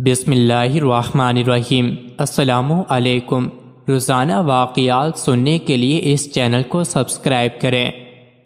بسم اللہ الرحمن الرحیم۔ السلام علیکم۔ روزانہ واقعات سننے کے لیے اس چینل کو سبسکرائب کریں۔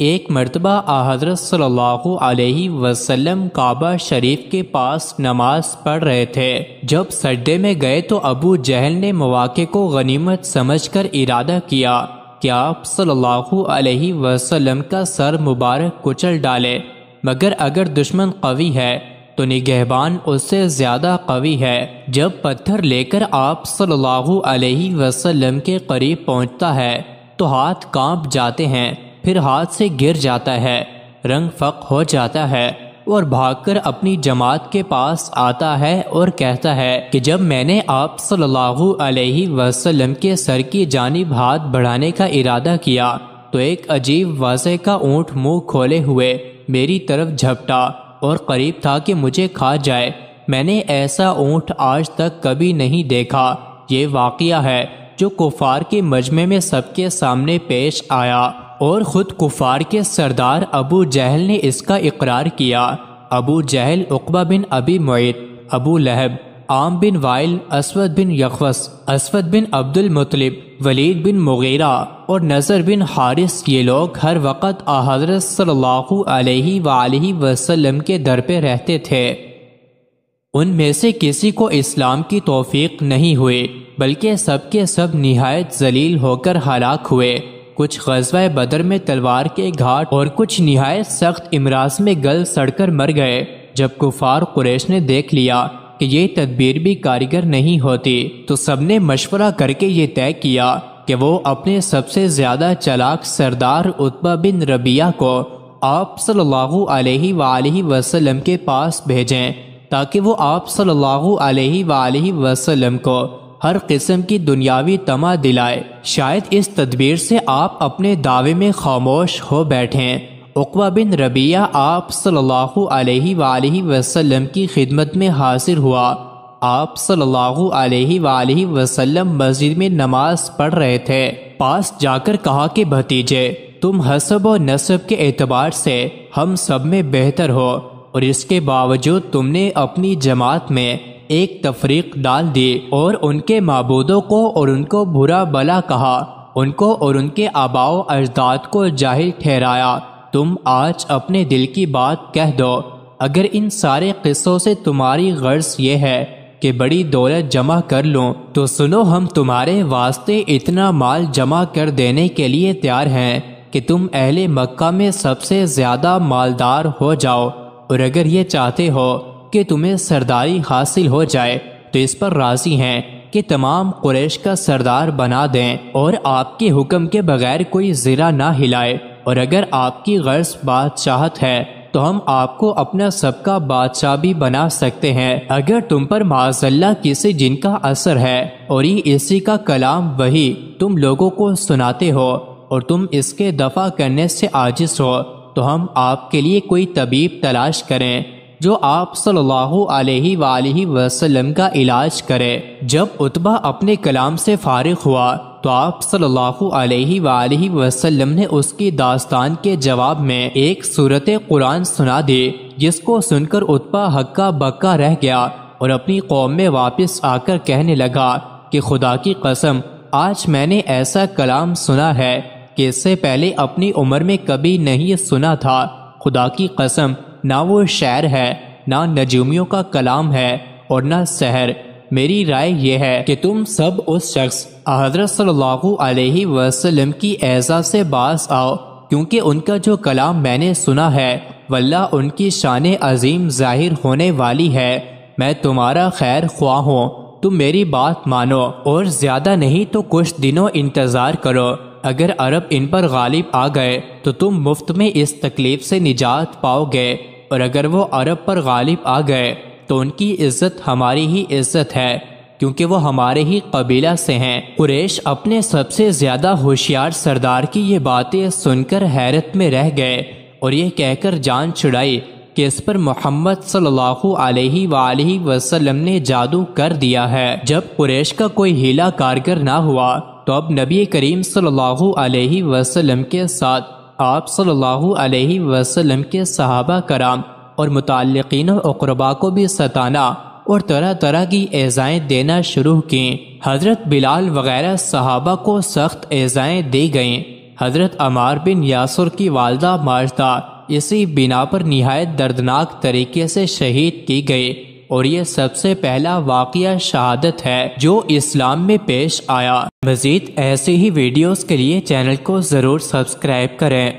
ایک مرتبہ حضرت صلی اللہ علیہ وسلم کعبہ شریف کے پاس نماز پڑھ رہے تھے۔ جب سجدے میں گئے تو ابو جہل نے مواقع کو غنیمت سمجھ کر ارادہ کیا کہ آپ صلی اللہ علیہ وسلم کا سر مبارک کچل ڈالے، مگر اگر دشمن قوی ہے تو نگہبان اس سے زیادہ قوی ہے۔ جب پتھر لے کر آپ صلی اللہ علیہ وسلم کے قریب پہنچتا ہے تو ہاتھ کانپ جاتے ہیں، پھر ہاتھ سے گر جاتا ہے، رنگ فق ہو جاتا ہے اور بھاگ کر اپنی جماعت کے پاس آتا ہے اور کہتا ہے کہ جب میں نے آپ صلی اللہ علیہ وسلم کے سر کی جانب ہاتھ بڑھانے کا ارادہ کیا تو ایک عجیب وضع کا اونٹ منہ کھولے ہوئے میری طرف جھپٹا اور قریب تھا کہ مجھے کھا جائے۔ میں نے ایسا اونٹ آج تک کبھی نہیں دیکھا۔ یہ واقعہ ہے جو کفار کے مجمع میں سب کے سامنے پیش آیا اور خود کفار کے سردار ابو جہل نے اس کا اقرار کیا۔ ابو جہل عقبہ بن ابی معیط، ابو لہب، عام بن وائل، اسود بن یخوس، اسود بن عبد المطلب، ولید بن مغیرہ اور نضر بن حارث، یہ لوگ ہر وقت حضرت صلی اللہ علیہ وآلہ وسلم کے در پہ رہتے تھے۔ ان میں سے کسی کو اسلام کی توفیق نہیں ہوئی، بلکہ سب کے سب نہایت ذلیل ہو کر ہلاک ہوئے۔ کچھ غزوہ بدر میں تلوار کے گھاٹ اور کچھ نہایت سخت امراض میں گل سڑ کر مر گئے۔ جب کفار قریش نے دیکھ لیا کہ یہ تدبیر بھی کارگر نہیں ہوتی تو سب نے مشورہ کر کے یہ طے کیا کہ وہ اپنے سب سے زیادہ چلاک سردار عتبہ بن ربیعہ کو آپ صلی اللہ علیہ وآلہ وسلم کے پاس بھیجیں تاکہ وہ آپ صلی اللہ علیہ وآلہ وسلم کو ہر قسم کی دنیاوی طمع دلائے۔ شاید اس تدبیر سے آپ اپنے دعوے میں خاموش ہو بیٹھیں۔ عقبہ بن ربیعہ آپ صلی اللہ علیہ وآلہ وسلم کی خدمت میں حاضر ہوا۔ آپ صلی اللہ علیہ وآلہ وسلم مسجد میں نماز پڑھ رہے تھے۔ پاس جا کر کہا کہ بھتیجے، تم حسب و نسب کے اعتبار سے ہم سب میں بہتر ہو، اور اس کے باوجود تم نے اپنی جماعت میں ایک تفریق ڈال دی اور ان کے معبودوں کو اور ان کو برا بلا کہا، ان کو اور ان کے آباء و اجداد کو جاہل ٹھہرایا۔ تم آج اپنے دل کی بات کہہ دو۔ اگر ان سارے قصوں سے تمہاری غرض یہ ہے کہ بڑی دولت جمع کر لوں تو سنو، ہم تمہارے واسطے اتنا مال جمع کر دینے کے لیے تیار ہیں کہ تم اہل مکہ میں سب سے زیادہ مالدار ہو جاؤ، اور اگر یہ چاہتے ہو کہ تمہیں سرداری حاصل ہو جائے تو اس پر راضی ہیں کہ تمام قریش کا سردار بنا دیں اور آپ کے حکم کے بغیر کوئی ذرہ نہ ہلائے، اور اگر آپ کی غرض بادشاہت ہے تو ہم آپ کو اپنا سب کا بادشاہ بھی بنا سکتے ہیں۔ اگر تم پر معاذ اللہ کسی جن کا اثر ہے اور یہ اسی کا کلام وہی تم لوگوں کو سناتے ہو اور تم اس کے دفع کرنے سے عاجز ہو تو ہم آپ کے لیے کوئی طبیب تلاش کریں جو آپ صلی اللہ علیہ وآلہ وسلم کا علاج کرے۔ جب عتبہ اپنے کلام سے فارغ ہوا تو آپ صلی اللہ علیہ وآلہ وسلم نے اس کی داستان کے جواب میں ایک سورت قرآن سنا دی، جس کو سن کر عتبہ ہکا بکا رہ گیا اور اپنی قوم میں واپس آ کر کہنے لگا کہ خدا کی قسم، آج میں نے ایسا کلام سنا ہے کہ اس سے پہلے اپنی عمر میں کبھی نہیں سنا تھا۔ خدا کی قسم، نہ وہ شعر ہے، نہ نجومیوں کا کلام ہے اور نہ سحر۔ میری رائے یہ ہے کہ تم سب اس شخص حضرت صلی اللہ علیہ وسلم کی اعزاز سے باز آؤ، کیونکہ ان کا جو کلام میں نے سنا ہے واللہ ان کی شان عظیم ظاہر ہونے والی ہے۔ میں تمہارا خیر خواہ ہوں، تم میری بات مانو اور زیادہ نہیں تو کچھ دنوں انتظار کرو۔ اگر عرب ان پر غالب آ گئے تو تم مفت میں اس تکلیف سے نجات پاؤ گے، اور اگر وہ عرب پر غالب آ گئے تو ان کی عزت ہماری ہی عزت ہے، کیونکہ وہ ہمارے ہی قبیلہ سے ہیں۔ قریش اپنے سب سے زیادہ ہوشیار سردار کی یہ باتیں سن کر حیرت میں رہ گئے اور یہ کہہ کر جان چھڑائی کہ اس پر محمد صلی اللہ علیہ وآلہ وسلم نے جادو کر دیا ہے۔ جب قریش کا کوئی ہیلا کارگر نہ ہوا تو اب نبی کریم صلی اللہ علیہ وسلم کے ساتھ آپ صلی اللہ علیہ وسلم کے صحابہ کرام اور متعلقین و اقربا کو بھی ستانا اور طرح طرح کی ایذائیں دینا شروع کیں۔ حضرت بلال وغیرہ صحابہ کو سخت ایذائیں دی گئیں۔ حضرت عمار بن یاسر کی والدہ ماجدہ اسی بنا پر نہایت دردناک طریقے سے شہید کی گئی، اور یہ سب سے پہلا واقعہ شہادت ہے جو اسلام میں پیش آیا۔ مزید ایسے ہی ویڈیوز کے لیے چینل کو ضرور سبسکرائب کریں۔